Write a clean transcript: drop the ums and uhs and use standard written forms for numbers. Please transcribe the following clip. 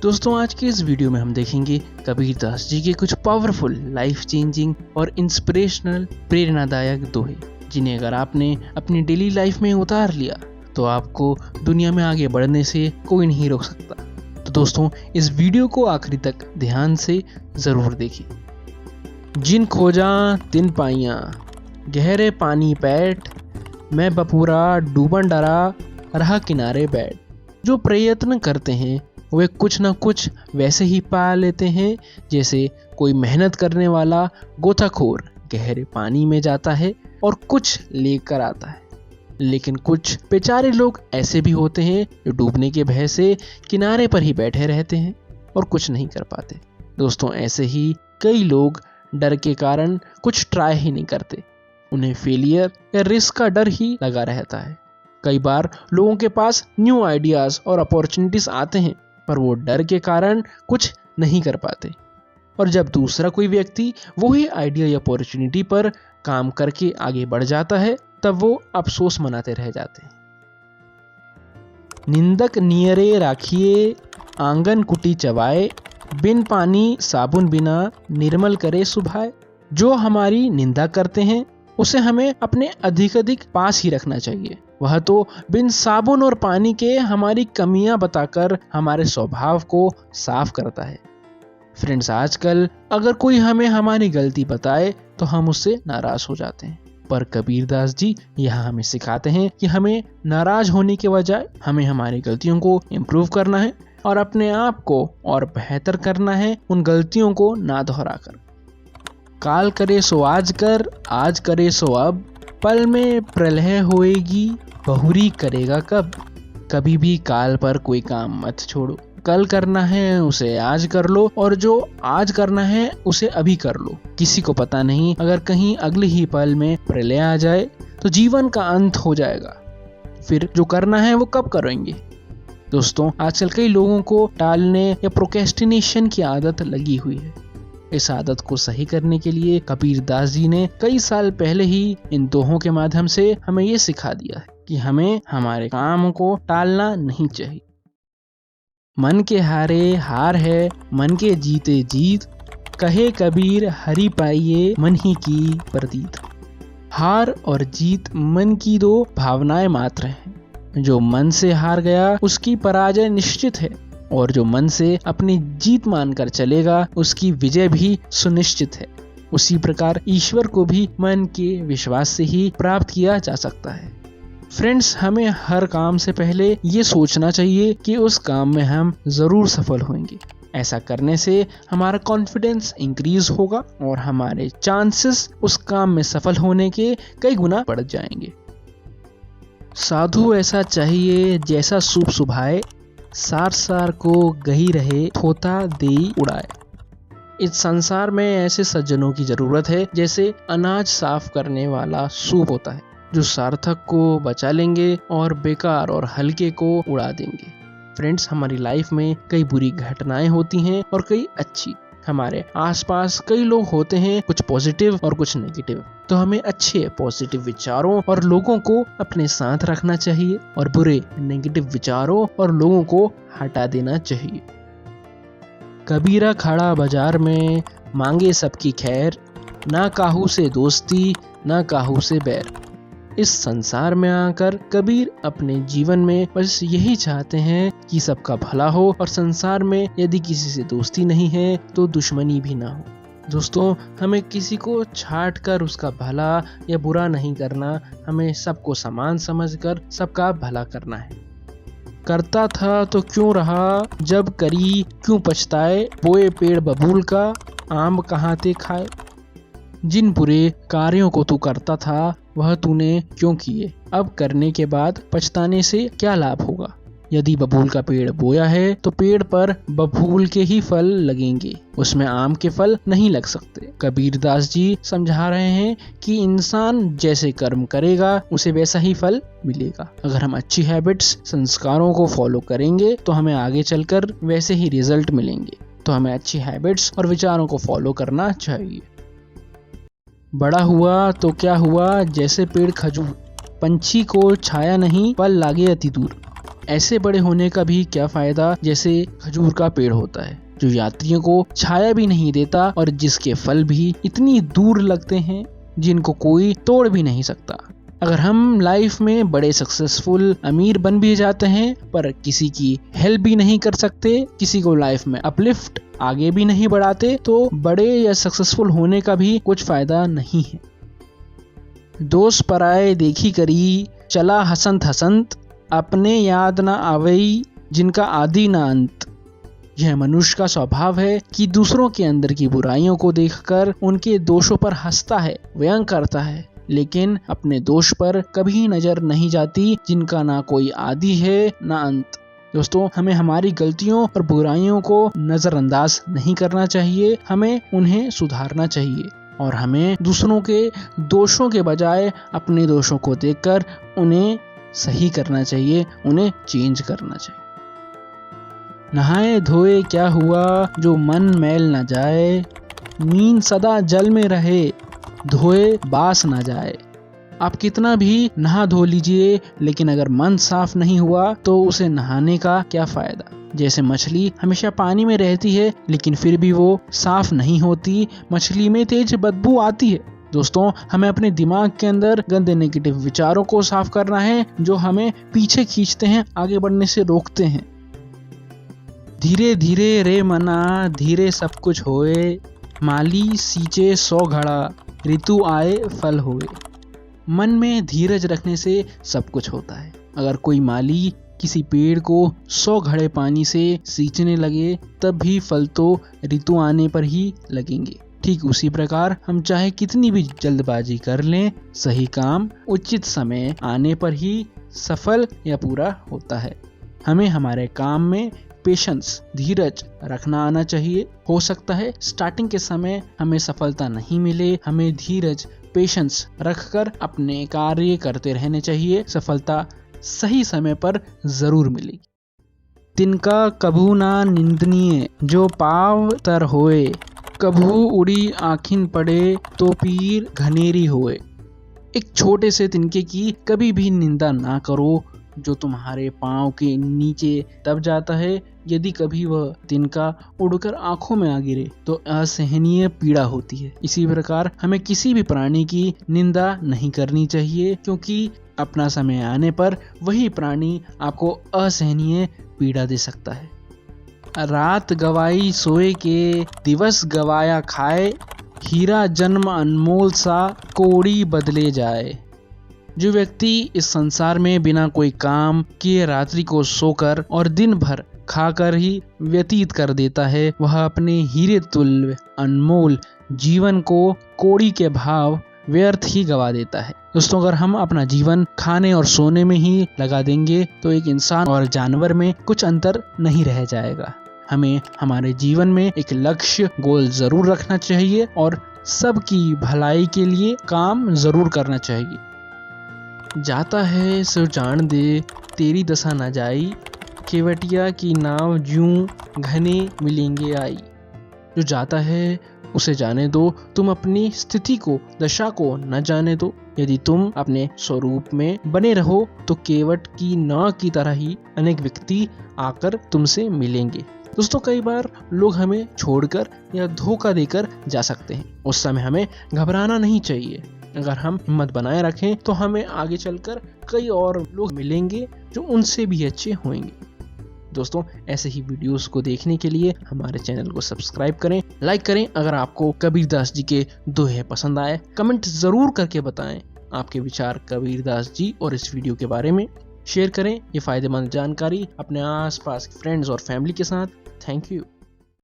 दोस्तों आज के इस वीडियो में हम देखेंगे कबीर दास जी के कुछ पावरफुल, लाइफ चेंजिंग और इंस्पिरेशनल प्रेरणादायक दोहे, जिन्हें अगर आपने अपनी डेली लाइफ में उतार लिया तो आपको दुनिया में आगे बढ़ने से कोई नहीं रोक सकता। तो दोस्तों इस वीडियो को आखिरी तक ध्यान से ज़रूर देखिए। जिन खोजा तिन पाइयाँ, गहरे पानी पैठ, मैं बपूरा डूबन डरा रहा किनारे बैठ। जो प्रयत्न करते हैं वे कुछ न कुछ वैसे ही पा लेते हैं जैसे कोई मेहनत करने वाला गोताखोर गहरे पानी में जाता है और कुछ लेकर आता है। लेकिन कुछ बेचारे लोग ऐसे भी होते हैं जो डूबने के भय से किनारे पर ही बैठे रहते हैं और कुछ नहीं कर पाते। दोस्तों ऐसे ही कई लोग डर के कारण कुछ ट्राई ही नहीं करते। उन्हें फेलियर या रिस्क का डर ही लगा रहता है। कई बार लोगों के पास न्यू आइडियाज और अपॉर्चुनिटीज आते हैं पर वो डर के कारण कुछ नहीं कर पाते, और जब दूसरा कोई व्यक्ति वही आइडिया या अपॉर्चुनिटी पर काम करके आगे बढ़ जाता है तब वो अफसोस मनाते रह जाते हैं। निंदक नियरे राखिए आंगन कुटी चबाए, बिन पानी साबुन बिना निर्मल करे सुभाए। जो हमारी निंदा करते हैं उसे हमें अपने अधिक पास ही रखना चाहिए। वह तो बिन साबुन और पानी के हमारी कमियां बताकर हमारे स्वभाव को साफ करता है। फ्रेंड्स, आजकल अगर कोई हमें हमारी गलती बताए तो हम उससे नाराज हो जाते हैं, पर कबीर दास जी यहाँ हमें सिखाते हैं कि हमें नाराज होने के बजाय हमें हमारी गलतियों को इम्प्रूव करना है और अपने आप को और बेहतर करना है, उन गलतियों को ना दोहराकर। काल करे सो आज करे सो अब, पल में प्रलय होएगी बहुरी करेगा कब। कभी भी काल पर कोई काम मत छोड़ो। कल करना है उसे आज कर लो और जो आज करना है उसे अभी कर लो। किसी को पता नहीं, अगर कहीं अगले ही पल में प्रलय आ जाए तो जीवन का अंत हो जाएगा। फिर जो करना है वो कब करेंगे। दोस्तों आजकल कई लोगों को टालने या प्रोक्रेस्टिनेशन की आदत लगी हुई है। इस आदत को सही करने के लिए कबीर दास जी ने कई साल पहले ही इन दोहों के माध्यम से हमें ये सिखा दिया है कि हमें हमारे काम को टालना नहीं चाहिए। मन के हारे हार है, मन के जीते जीत, कहे कबीर हरि पाइये मन ही की प्रतीत। हार और जीत मन की दो भावनाएं मात्र हैं। जो मन से हार गया उसकी पराजय निश्चित है, और जो मन से अपनी जीत मानकर चलेगा उसकी विजय भी सुनिश्चित है। उसी प्रकार ईश्वर को भी मन के विश्वास से ही प्राप्त किया जा सकता है। फ्रेंड्स, हमें हर काम से पहले ये सोचना चाहिए कि उस काम में हम जरूर सफल होंगे। ऐसा करने से हमारा कॉन्फिडेंस इंक्रीज होगा और हमारे चांसेस उस काम में सफल होने के कई गुना बढ़ जाएंगे। साधु ऐसा चाहिए जैसा सूप सुभाए, सार सार को गही रहे थोता देई उड़ाए। इस संसार में ऐसे सज्जनों की जरूरत है जैसे अनाज साफ करने वाला सूप होता है, जो सार्थक को बचा लेंगे और बेकार और हल्के को उड़ा देंगे। फ्रेंड्स, हमारी लाइफ में कई बुरी घटनाएं होती हैं और कई अच्छी। हमारे आसपास कई लोग होते हैं, कुछ पॉजिटिव और कुछ नेगेटिव। तो हमें अच्छे पॉजिटिव विचारों और लोगों को अपने साथ रखना चाहिए और बुरे नेगेटिव विचारों और लोगों को हटा देना चाहिए। कबीरा खड़ा बाजार में मांगे सबकी खैर, ना काहू से दोस्ती ना काहू से बैर। इस संसार में आकर कबीर अपने जीवन में बस यही चाहते हैं कि सबका भला हो, और संसार में यदि किसी से दोस्ती नहीं है तो दुश्मनी भी ना हो। दोस्तों, हमें किसी को छाट कर उसका भला या बुरा नहीं करना, हमें सबको समान समझकर सबका भला करना है। करता था तो क्यों रहा, जब करी क्यों पछताए, बोए पेड़ बबूल का आम कहाँ ते खाए। जिन बुरे कार्यों को तू करता था वह तूने क्यों किए, अब करने के बाद पछताने से क्या लाभ होगा। यदि बबूल का पेड़ बोया है तो पेड़ पर बबूल के ही फल लगेंगे, उसमें आम के फल नहीं लग सकते। कबीर दास जी समझा रहे हैं कि इंसान जैसे कर्म करेगा उसे वैसा ही फल मिलेगा। अगर हम अच्छी हैबिट्स, संस्कारों को फॉलो करेंगे तो हमें आगे चलकर वैसे ही रिजल्ट मिलेंगे। तो हमें अच्छी हैबिट्स और विचारों को फॉलो करना चाहिए। बड़ा हुआ तो क्या हुआ जैसे पेड़ खजूर, पंछी को छाया नहीं फल लागे अति दूर। ऐसे बड़े होने का भी क्या फायदा जैसे खजूर का पेड़ होता है जो यात्रियों को छाया भी नहीं देता और जिसके फल भी इतनी दूर लगते हैं जिनको कोई तोड़ भी नहीं सकता। अगर हम लाइफ में बड़े सक्सेसफुल अमीर बन भी जाते हैं पर किसी की हेल्प भी नहीं कर सकते, किसी को लाइफ में अपलिफ्ट आगे भी नहीं बढ़ाते, तो बड़े या सक्सेसफुल होने का भी कुछ फायदा नहीं है। दोस्त पराए देखी करी, चला हसंत हसंत, अपने याद ना आवई, जिनका आदि ना अंत। यह मनुष्य का स्वभाव है कि दूसरों के अंदर की बुराइयों को देखकर उनके दोषों पर हंसता है, व्यंग करता है, लेकिन अपने दोष पर कभी नजर नहीं जाती जिनका ना कोई आदि है ना अंत। दोस्तों, हमें हमारी गलतियों और बुराइयों को नजरअंदाज नहीं करना चाहिए, हमें उन्हें सुधारना चाहिए और हमें दूसरों के दोषों के बजाय अपने दोषों को देखकर उन्हें सही करना चाहिए, उन्हें चेंज करना चाहिए। नहाए धोए क्या हुआ जो मन मैल न जाए, मीन सदा जल में रहे धोए बास ना जाए। आप कितना भी नहा धो लीजिए लेकिन अगर मन साफ नहीं हुआ तो उसे नहाने का क्या फायदा। जैसे मछली हमेशा पानी में रहती है लेकिन फिर भी वो साफ नहीं होती, मछली में तेज बदबू आती है। दोस्तों, हमें अपने दिमाग के अंदर गंदे नेगेटिव विचारों को साफ करना है जो हमें पीछे खींचते हैं, आगे बढ़ने से रोकते हैं। धीरे धीरे रे मना, धीरे सब कुछ होए, माली सींचे 100 घड़ा, ऋतु आए फल हुए। मन में धीरज रखने से सब कुछ होता है। अगर कोई माली किसी पेड़ को 100 घड़े पानी से सींचने लगे तब भी फल तो ऋतु आने पर ही लगेंगे। ठीक उसी प्रकार हम चाहे कितनी भी जल्दबाजी कर लें, सही काम उचित समय आने पर ही सफल या पूरा होता है। हमें हमारे काम में पेशेंस, धीरज रखना आना चाहिए। हो सकता है स्टार्टिंग के समय हमें सफलता नहीं मिले, हमें धीरज, पेशेंस रखकर अपने कार्य करते रहने चाहिए। सफलता सही समय पर जरूर मिलेगी। तिनका कभू ना निंदनीय, जो पाव तर होए, कभू उड़ी आँखिन पड़े, तो पीर घनेरी होए। एक छोटे से तिनके की कभी भी निंदा ना करो जो तुम्हारे पाँव के नीचे दब जाता है। यदि कभी वह तिनका उड़कर आंखों में आ गिरे तो असहनीय पीड़ा होती है। इसी प्रकार हमें किसी भी प्राणी की निंदा नहीं करनी चाहिए, क्योंकि अपना समय आने पर वही प्राणी आपको असहनीय पीड़ा दे सकता है। रात गवाई सोए के, दिवस गवाया खाए, हीरा जन्म अनमोल सा, कोड़ी बदले जाए। जो व्यक्ति इस संसार में बिना कोई काम किए रात्रि को सोकर और दिन भर खाकर ही व्यतीत कर देता है, वह अपने हीरे तुल्य अनमोल जीवन को कोड़ी के भाव व्यर्थ ही गवा देता है। दोस्तों, अगर हम अपना जीवन खाने और सोने में ही लगा देंगे तो एक इंसान और जानवर में कुछ अंतर नहीं रह जाएगा। हमें हमारे जीवन में एक लक्ष्य, गोल जरूर रखना चाहिए और सबकी भलाई के लिए काम जरूर करना चाहिए। जाता है सो जान दे, तेरी दशा न जाई, केवटिया की नाव ज्यूं घने मिलेंगे आई। जो जाता है उसे जाने दो, तुम अपनी स्थिति को, दशा को न जाने दो। यदि तुम अपने स्वरूप में बने रहो तो केवट की नाव की तरह ही अनेक व्यक्ति आकर तुमसे मिलेंगे। दोस्तों, कई बार लोग हमें छोड़कर या धोखा देकर जा सकते हैं। उस समय हमें घबराना नहीं चाहिए। अगर हम हिम्मत बनाए रखें तो हमें आगे चलकर कई और लोग मिलेंगे जो उनसे भी अच्छे होंगे। दोस्तों, ऐसे ही वीडियोस को देखने के लिए हमारे चैनल को सब्सक्राइब करें, लाइक करें। अगर आपको कबीरदास जी के दोहे पसंद आए, कमेंट जरूर करके बताएं आपके विचार कबीरदास जी और इस वीडियो के बारे में। शेयर करें ये फायदेमंद जानकारी अपने आसपास के फ्रेंड्स और फैमिली के साथ। Thank you.